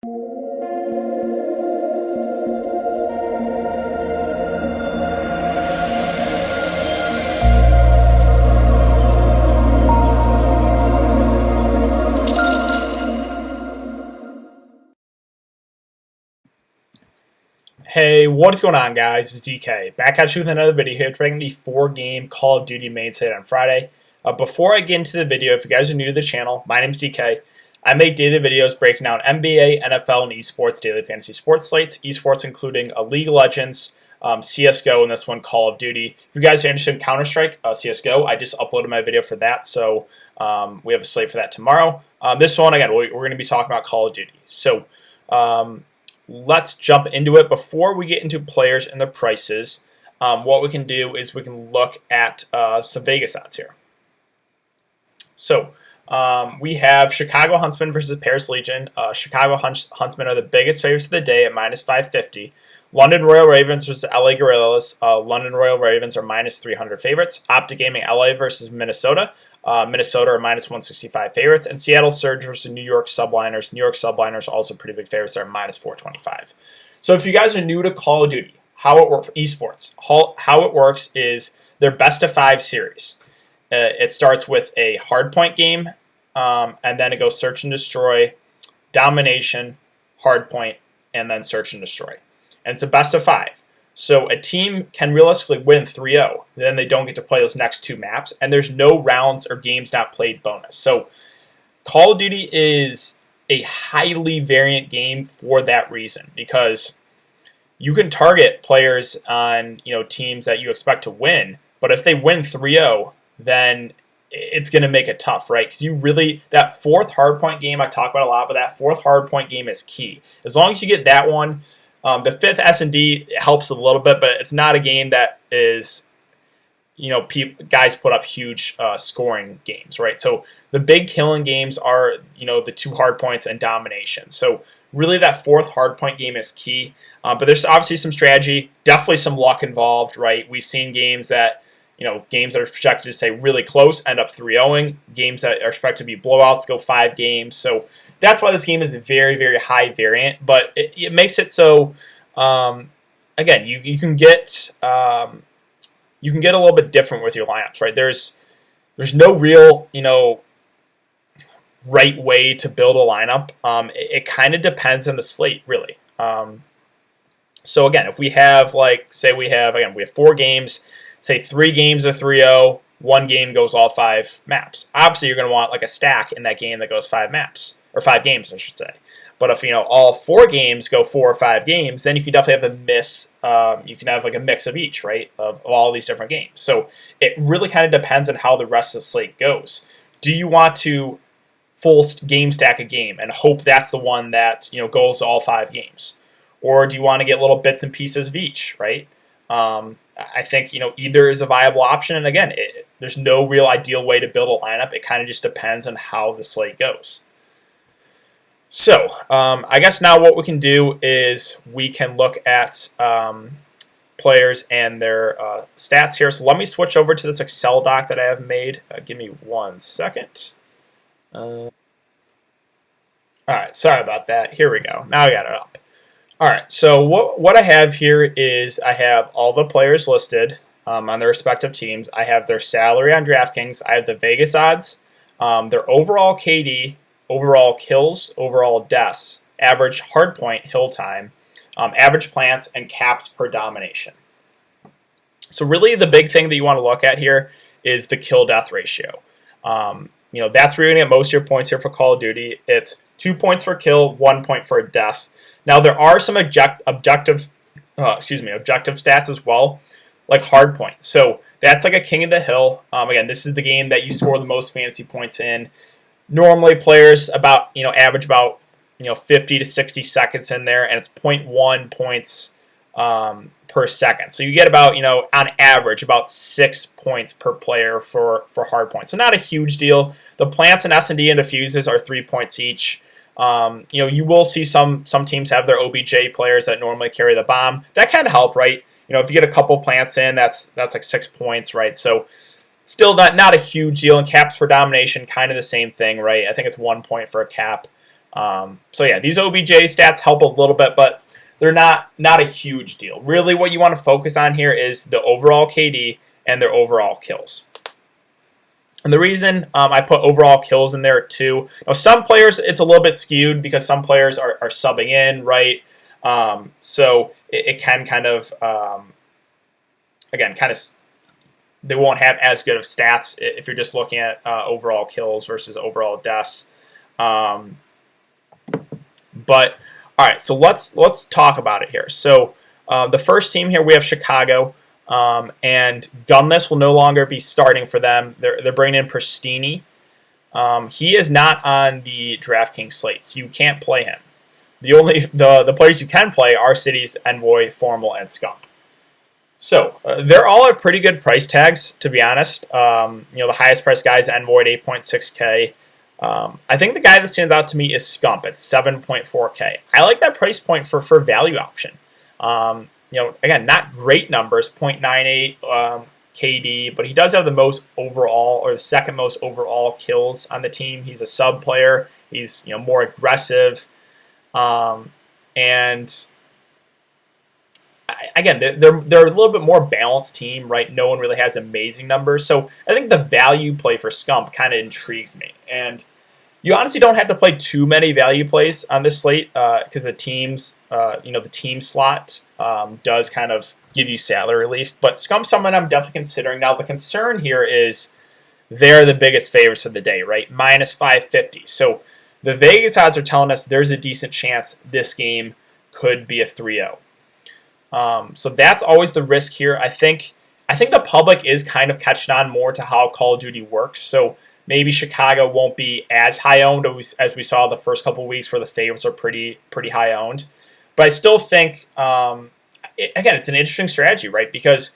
Hey, what is going on, guys? It's DK. Back at you with another video here, playing the 4-game Call of Duty main slate on Friday. Before I get into the video, if you guys are new to the channel, my name's DK. I make daily videos breaking down NBA, NFL, and esports daily fantasy sports slates. Esports including League of Legends, CSGO, and this one, Call of Duty. If you guys are interested in Counter-Strike, CSGO, I just uploaded my video for that, so we have a slate for that tomorrow. This one, again, we're going to be talking about Call of Duty. So, let's jump into it. Before we get into players and the prices, what we can do is we can look at some Vegas odds here. So we have Chicago Huntsmen versus Paris Legion. Chicago Huntsmen are the biggest favorites of the day at minus 550. London Royal Ravens versus LA Guerrillas. London Royal Ravens are minus 300 favorites. Optic Gaming LA versus Minnesota. Minnesota are minus 165 favorites. And Seattle Surge versus New York Subliners. New York Subliners are also pretty big favorites. They're minus 425. So if you guys are new to Call of Duty, how it works, esports, how it works is their best of 5 series. It starts with a hardpoint game, and then it goes search and destroy, domination, hardpoint, and then search and destroy. And it's a best of 5. So a team can realistically win 3-0. Then they don't get to play those next 2 maps, and there's no rounds or games not played bonus. So Call of Duty is a highly variant game for that reason, because you can target players on teams that you expect to win, but if they win 3-0, then it's going to make it tough, right? Because that 4th hardpoint game I talk about a lot, but that 4th hardpoint game is key. As long as you get that one, the 5th S&D helps a little bit, but it's not a game that is, guys put up huge scoring games, right? So the big killing games are, the 2 hardpoints and domination. So really that 4th hardpoint game is key. But there's obviously some strategy, definitely some luck involved, right? We've seen games that are projected to stay really close end up 3-0ing. Games that are expected to be blowouts go 5 games. So that's why this game is very, very high variant. But it makes it so, again, you can get a little bit different with your lineups, right? There's no real right way to build a lineup. It kind of depends on the slate, really. So again, if we have we have 4 games. Say 3 games are 3-0, 1 game goes all 5 maps. Obviously, you're going to want a stack in that game that goes 5 maps, or 5 games, I should say. But if all 4 games go 4 or 5 games, then you can definitely have you can have a mix of each, right, of all these different games. So it really kind of depends on how the rest of the slate goes. Do you want to full game stack a game and hope that's the one that goes to all 5 games, or do you want to get little bits and pieces of each, right? I think either is a viable option, and again, there's no real ideal way to build a lineup. It kind of just depends on how the slate goes. So I guess now what we can do is we can look at players and their stats here. So let me switch over to this Excel doc that I have made. Give me 1 second. All right, sorry about that. Here we go. Now I got it up. All right, so what I have here is I have all the players listed on their respective teams. I have their salary on Draftkings. I have the Vegas odds, their overall KD, overall kills, overall deaths, average hardpoint hill time, average plants, and caps per domination. So really the big thing that you want to look at here is the kill-death ratio. That's where you're going to get most of your points here for Call of Duty. It's 2 points for kill, 1 point for a death. Now, there are some objective stats as well, like hardpoint. So that's like a king of the hill. Again, this is the game that you score the most fantasy points in. Normally, players average about 50 to 60 seconds in there, and it's 0.1 points per second. So you get about on average about 6 points per player for hardpoint. So not a huge deal. The plants and S&D and diffuses are 3 points each. You will see some teams have their OBJ players that normally carry the bomb. That kind of help, right? If you get a couple plants in, that's like 6 points, right? So still not a huge deal. And caps per domination, kind of the same thing, right? I think it's 1 point for a cap. So yeah, these OBJ stats help a little bit, but they're not a huge deal. Really, what you want to focus on here is the overall KD and their overall kills. And the reason I put overall kills in there too, now some players it's a little bit skewed because some players are subbing in, right? So it can kind of, again, they won't have as good of stats if you're just looking at overall kills versus overall deaths. But all right, so let's talk about it here. So the first team here we have Chicago. And Gunless will no longer be starting for them. They're bringing in Pristini. He is not on the Draftkings slate, so you can't play him. The players you can play are Cities, Envoy, Formal, and Scump. So they're all at pretty good price tags, to be honest. The highest price guy is Envoy at 8.6K. I think the guy that stands out to me is Scump at 7.4K. I like that price point for value option. Again, not great numbers, 0.98 KD, but he does have the most overall, or the second most overall kills on the team. He's a sub player. He's more aggressive, and again, they're a little bit more balanced team, right? No one really has amazing numbers, so I think the value play for Scump kind of intrigues me, and you honestly don't have to play too many value plays on this slate because the teams, the team slot does kind of give you salary relief. But Scump's someone I'm definitely considering. Now, the concern here is they're the biggest favorites of the day, right? Minus 550. So the Vegas odds are telling us there's a decent chance this game could be a 3-0. So that's always the risk here. I think the public is kind of catching on more to how Call of Duty works. So maybe Chicago won't be as high owned as we saw the first couple of weeks where the favorites are pretty high owned. But I still think, again, it's an interesting strategy, right? Because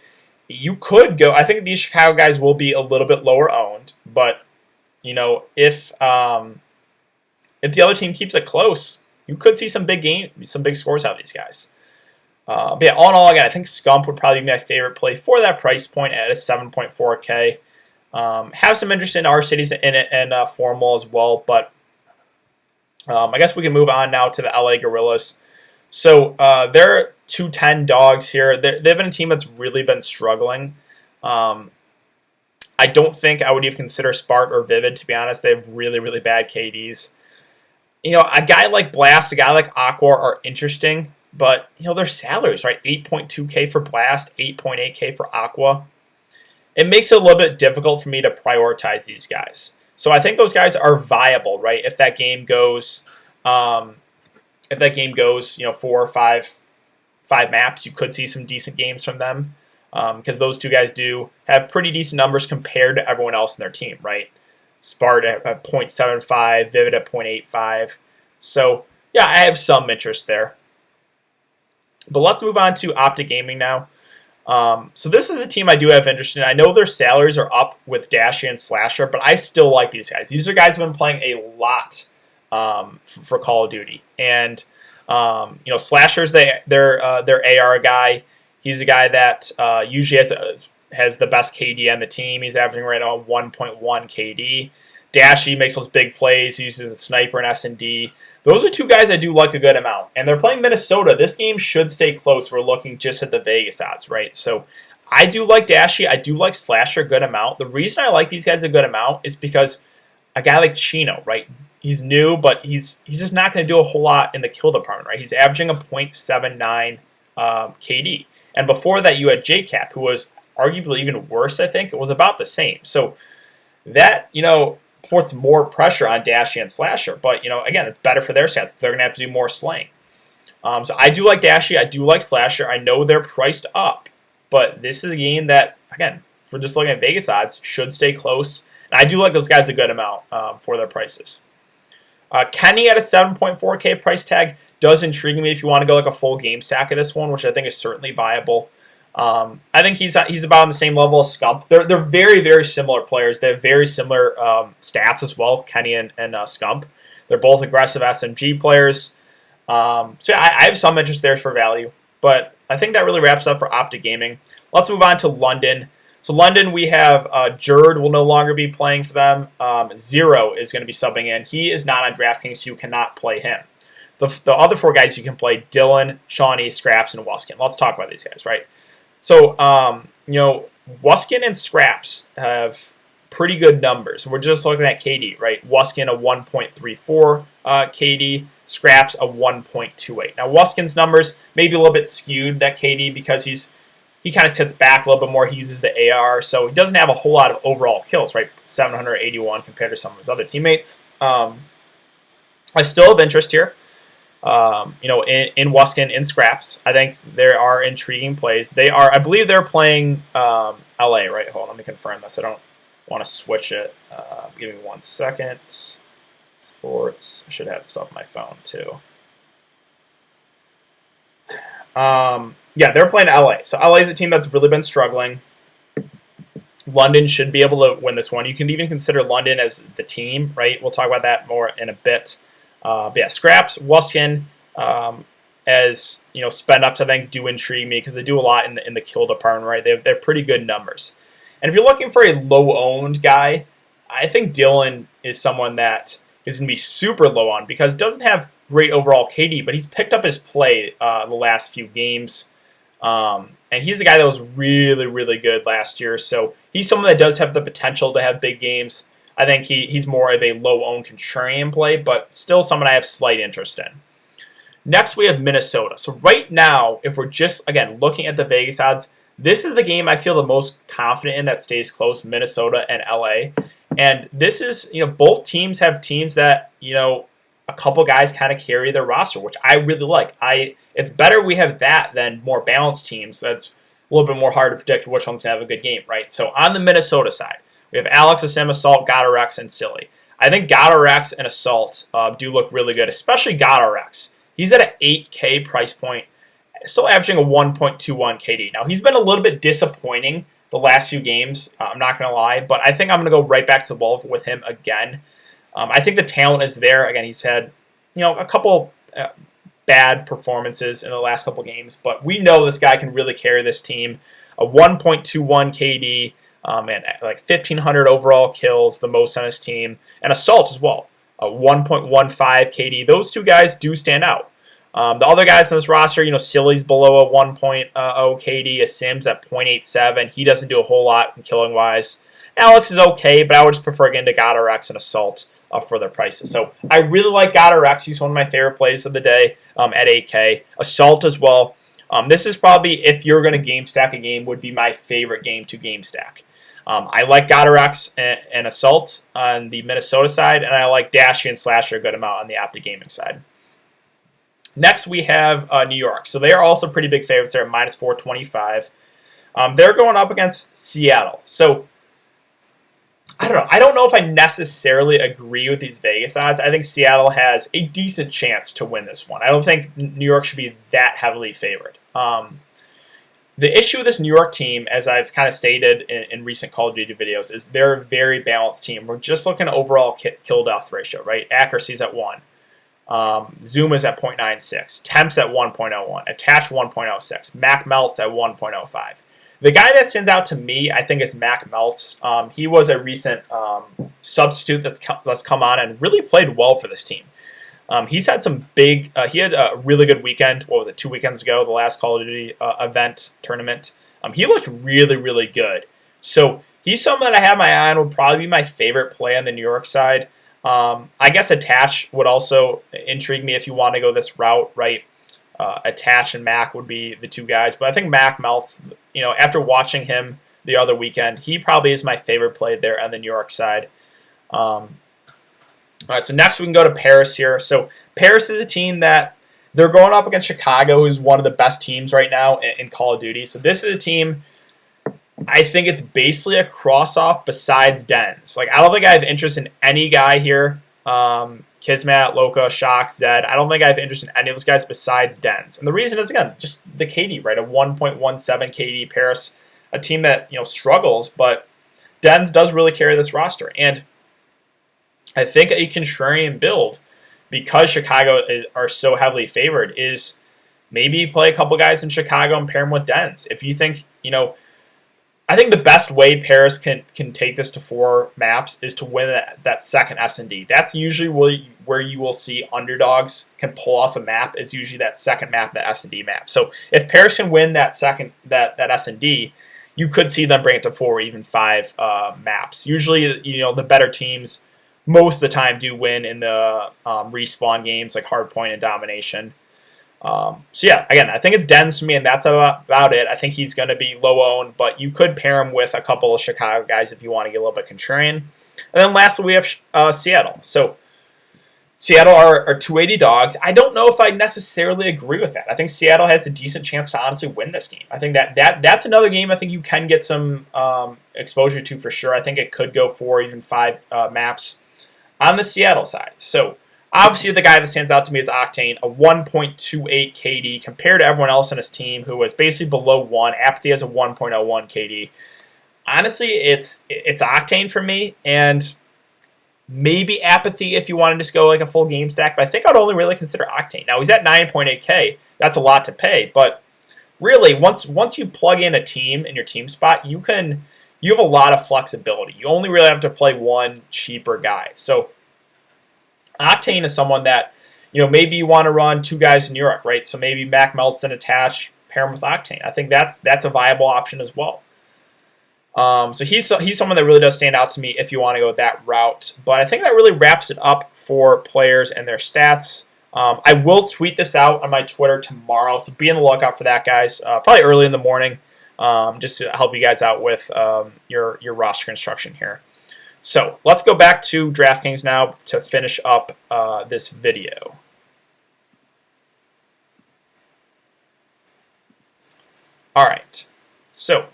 you could go. I think these Chicago guys will be a little bit lower owned, but if the other team keeps it close, you could see some big scores out of these guys. But yeah, all in all, again, I think Scump would probably be my favorite play for that price point at a 7.4K. Have some interest in our cities in it and Formal as well, but I guess we can move on now to the LA Gorillas. So they're 210 dogs here. They've been a team that's really been struggling. I don't think I would even consider Spart or Vivid, to be honest. They have really, really bad KDs. A guy like Blast, a guy like Aqua are interesting, but their salaries, right? 8.2K for Blast, 8.8K for Aqua. It makes it a little bit difficult for me to prioritize these guys. So I think those guys are viable, right? If that game goes, 4 or 5 maps, you could see some decent games from them because those two guys do have pretty decent numbers compared to everyone else in their team, right? Spart at 0.75, Vivid at 0.85. So yeah, I have some interest there. But let's move on to Optic Gaming now. So this is a team I do have interest in. I know their salaries are up with Dashy and Slasher, but I still like these guys. These are guys who have been playing a lot for Call of Duty. And, Slasher's their AR guy. He's a guy that usually has the best KD on the team. He's averaging right now 1.1 KD. Dashy makes those big plays. He uses a sniper and S&D. Those are two guys I do like a good amount. And they're playing Minnesota. This game should stay close. We're looking just at the Vegas odds, right? So I do like Dashy. I do like Slasher a good amount. The reason I like these guys a good amount is because a guy like Chino, right? He's new, but he's just not going to do a whole lot in the kill department, right? He's averaging a 0.79 KD. And before that, you had JCap, who was arguably even worse, I think. It was about the same. So that, puts more pressure on Dashy and Slasher. But, again, it's better for their stats. They're going to have to do more slaying. So I do like Dashy. I do like Slasher. I know they're priced up. But this is a game that, again, for just looking at Vegas odds, should stay close. And I do like those guys a good amount for their prices. Kenny at a 7.4K price tag does intrigue me if you want to go like a full game stack of this one, which I think is certainly viable. I think he's about on the same level as Scump. They're very, very similar players. They have very similar stats as well, Kenny and Scump. They're both aggressive SMG players. So yeah, I have some interest there for value. But I think that really wraps up for Optic Gaming. Let's move on to London. So London, we have Jerd will no longer be playing for them. Zero is going to be subbing in. He is not on DraftKings, so you cannot play him. The other 4 guys you can play: Dylan, Shawnee, Scraps, and Wuskin. Let's talk about these guys, right? So, Wuskin and Scraps have pretty good numbers. We're just looking at KD, right? Wuskin a 1.34 KD, Scraps a 1.28. Now, Wuskin's numbers may be a little bit skewed, that KD, because he kind of sits back a little bit more. He uses the AR, so he doesn't have a whole lot of overall kills, right? 781 compared to some of his other teammates. I still have interest here. In Wuskin, in Scraps. I think there are intriguing plays. I believe they're playing LA, right? Hold on, let me confirm this. I don't want to switch it. Give me 1 second. Sports. I should have this up on my phone too. Yeah, they're playing LA. So LA is a team that's really been struggling. London should be able to win this one. You can even consider London as the team, right? We'll talk about that more in a bit. But yeah, Scraps, Wuskin, as spend ups, I think do intrigue me because they do a lot in the kill department, right? They're pretty good numbers. And if you're looking for a low owned guy, I think Dylan is someone that is going to be super low on because doesn't have great overall KD, but he's picked up his play the last few games. And he's a guy that was really, really good last year. So he's someone that does have the potential to have big games. I think he's more of a low-owned contrarian play, but still someone I have slight interest in. Next, we have Minnesota. So right now, if we're just, again, looking at the Vegas odds, this is the game I feel the most confident in that stays close, Minnesota and LA. And this is, both teams have teams that, a couple guys kind of carry their roster, which I really like. It's better we have that than more balanced teams. That's a little bit more hard to predict which one's going to have a good game, right? So on the Minnesota side, we have Alex, Asim, Assault, Godorex, and Silly. I think Godorex and Assault do look really good, especially Godorex. He's at an 8K price point, still averaging a 1.21 KD. Now, he's been a little bit disappointing the last few games, I'm not going to lie, but I think I'm going to go right back to the ball with him again. I think the talent is there. Again, he's had a couple bad performances in the last couple games, but we know this guy can really carry this team. A 1.21 KD, and like 1,500 overall kills, the most on his team, and Assault as well, a 1.15 KD. Those two guys do stand out. The other guys on this roster, Silly's below a 1.0 KD, a Sims at 0.87. He doesn't do a whole lot in killing wise. Alex is okay, but I would just prefer getting to Godorex and Assault for their prices. So I really like Godorex. He's one of my favorite plays of the day at 8K. Assault as well. This is probably, if you're going to game stack a game, would be my favorite game to game stack. I like Godorex and Assault on the Minnesota side, and I like Dashy and Slasher a good amount on the Optic Gaming side. Next, we have New York. So they are also pretty big favorites. They're at minus 425. They're going up against Seattle. So I don't know. I don't know if I necessarily agree with these Vegas odds. I think Seattle has a decent chance to win this one. I don't think New York should be that heavily favored. The issue with this New York team, as I've kind of stated in recent Call of Duty videos, is they're a very balanced team. We're just looking at overall kill-death ratio, right? Accuracy's at 1. Zoom is at 0.96. Temps at 1.01. Attach 1.06. Mac Melts at 1.05. The guy that stands out to me, I think, is Mac Melts. He was a recent substitute that's come on and really played well for this team. He's had some big. He had a really good weekend. What was it? 2 weekends ago, the last Call of Duty tournament. He looked really, really good. So he's someone that I have my eye on. Would probably be my favorite play on the New York side. I guess Attach would also intrigue me if you want to go this route, right? Attach and Mac would be the two guys, but I think Mac Melts. After watching him the other weekend, he probably is my favorite play there on the New York side. All right, so next we can go to Paris here. So Paris is a team that they're going up against Chicago, who's one of the best teams right now in Call of Duty. So this is a team, I think it's basically a cross-off besides Dens. Like, I don't think I have interest in any guy here. Kismet, Loka, Shock, Zed. I don't think I have interest in any of those guys besides Dens. And the reason is, again, just the KD, right? A 1.17 KD. Paris, a team that, struggles, but Dens does really carry this roster. And I think a contrarian build, because Chicago are so heavily favored, is maybe play a couple guys in Chicago and pair them with Dens. If you think, I think the best way Paris can take this to 4 maps is to win that second S&D. That's usually where you will see underdogs can pull off a map, is usually that second map, the S&D map. So if Paris can win that that S&D, you could see them bring it to 4 or even 5 maps. Usually, the better teams most of the time do win in the respawn games like Hardpoint and Domination. So yeah, again, I think it's Dens to me, and that's about it. I think he's going to be low owned, but you could pair him with a couple of Chicago guys if you want to get a little bit contrarian. And then lastly, we have Seattle. So Seattle are 280 dogs. I don't know if I necessarily agree with that. I think Seattle has a decent chance to honestly win this game. I think that's another game I think you can get some exposure to for sure. I think it could go 4 or even 5 maps on the Seattle side. So obviously, the guy that stands out to me is Octane, a 1.28 KD compared to everyone else on his team who was basically below 1. Apathy has a 1.01 KD. Honestly, it's Octane for me, and maybe Apathy if you want to just go like a full game stack, but I think I'd only really consider Octane. Now, he's at 9.8K. That's a lot to pay, but really, once you plug in a team in your team spot, you have a lot of flexibility. You only really have to play one cheaper guy. So Octane is someone that, maybe you want to run 2 guys in New York, right? So maybe Mac Melton attach, pair him with Octane. I think that's a viable option as well. So he's someone that really does stand out to me if you want to go that route. But I think that really wraps it up for players and their stats. I will tweet this out on my Twitter tomorrow, so be on the lookout for that, guys. Probably early in the morning, just to help you guys out with your roster construction here. So let's go back to Draftkings now to finish up this video. All right. So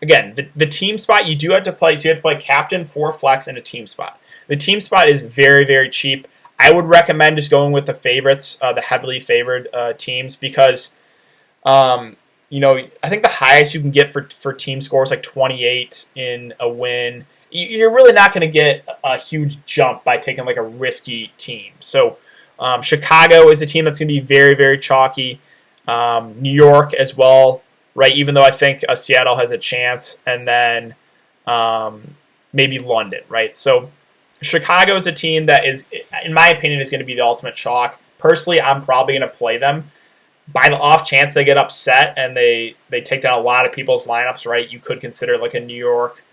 again, the team spot you do have to play. So you have to play captain, 4 flex, and a team spot. The team spot is very, very cheap. I would recommend just going with the favorites, the heavily favored teams, because I think the highest you can get for team scores like 28 in a win. You're really not going to get a huge jump by taking like a risky team. So Chicago is a team that's going to be very, very chalky. New York as well, right? Even though I think Seattle has a chance, and then maybe London, right? So Chicago is a team that is, in my opinion, is going to be the ultimate chalk. Personally, I'm probably going to play them. By the off chance they get upset and they take down a lot of people's lineups, right? You could consider like a New York,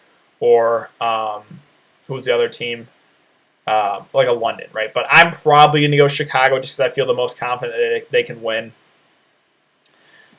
or who's the other team? Like a London, right? But I'm probably going to go Chicago just because I feel the most confident that they can win.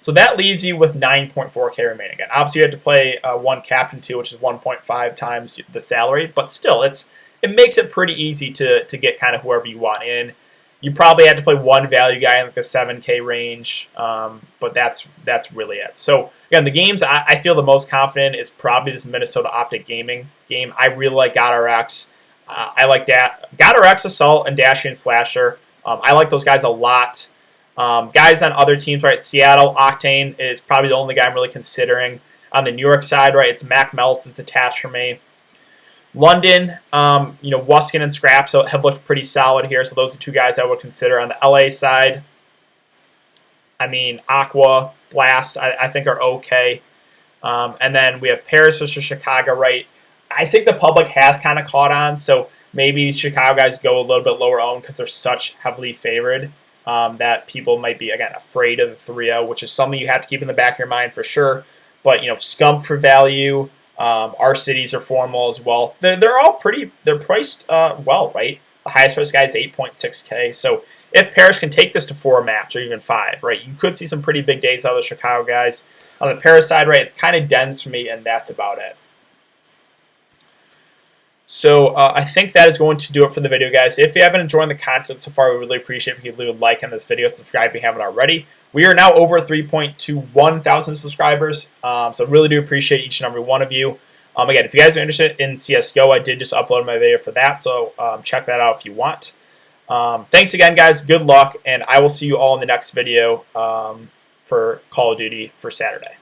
So that leaves you with 9.4K remaining. Again, obviously you have to play 1 captain 2, which is 1.5 times the salary, but still, it makes it pretty easy to get kind of whoever you want in. You probably had to play 1 value guy in like the 7K range, but that's really it. So again, the games I feel the most confident is probably this Minnesota Optic Gaming game. I really like GodRx. I like GodRx, Assault, and Dashian Slasher. I like those guys a lot. Guys on other teams, right? Seattle, Octane is probably the only guy I'm really considering. On the New York side, right, it's Mac Melts that's attached for me. London, Wuskin and Scraps have looked pretty solid here, so those are 2 guys I would consider. On the LA side, I mean, Aqua, Blast, I think are okay. And then we have Paris versus Chicago, right? I think the public has kind of caught on, so maybe Chicago guys go a little bit lower owned because they're such heavily favored that people might be, again, afraid of the 3-0, which is something you have to keep in the back of your mind for sure. But, Scump for value. Our cities are formal as well. They're all they're priced well, right? The highest price guy is 8.6K. So if Paris can take this to 4 maps or even 5, right, you could see some pretty big days out of the Chicago guys. On the Paris side, right, it's kind of dense for me, and that's about it. So I think that is going to do it for the video, guys. If you haven't enjoyed the content so far, we really appreciate if you could leave a like on this video, subscribe if you haven't already. We are now over 3.21 thousand subscribers, so really do appreciate each and every one of you. Again, if you guys are interested in CSGO, I did just upload my video for that, so check that out if you want. Thanks again, guys. Good luck, and I will see you all in the next video for Call of Duty for Saturday.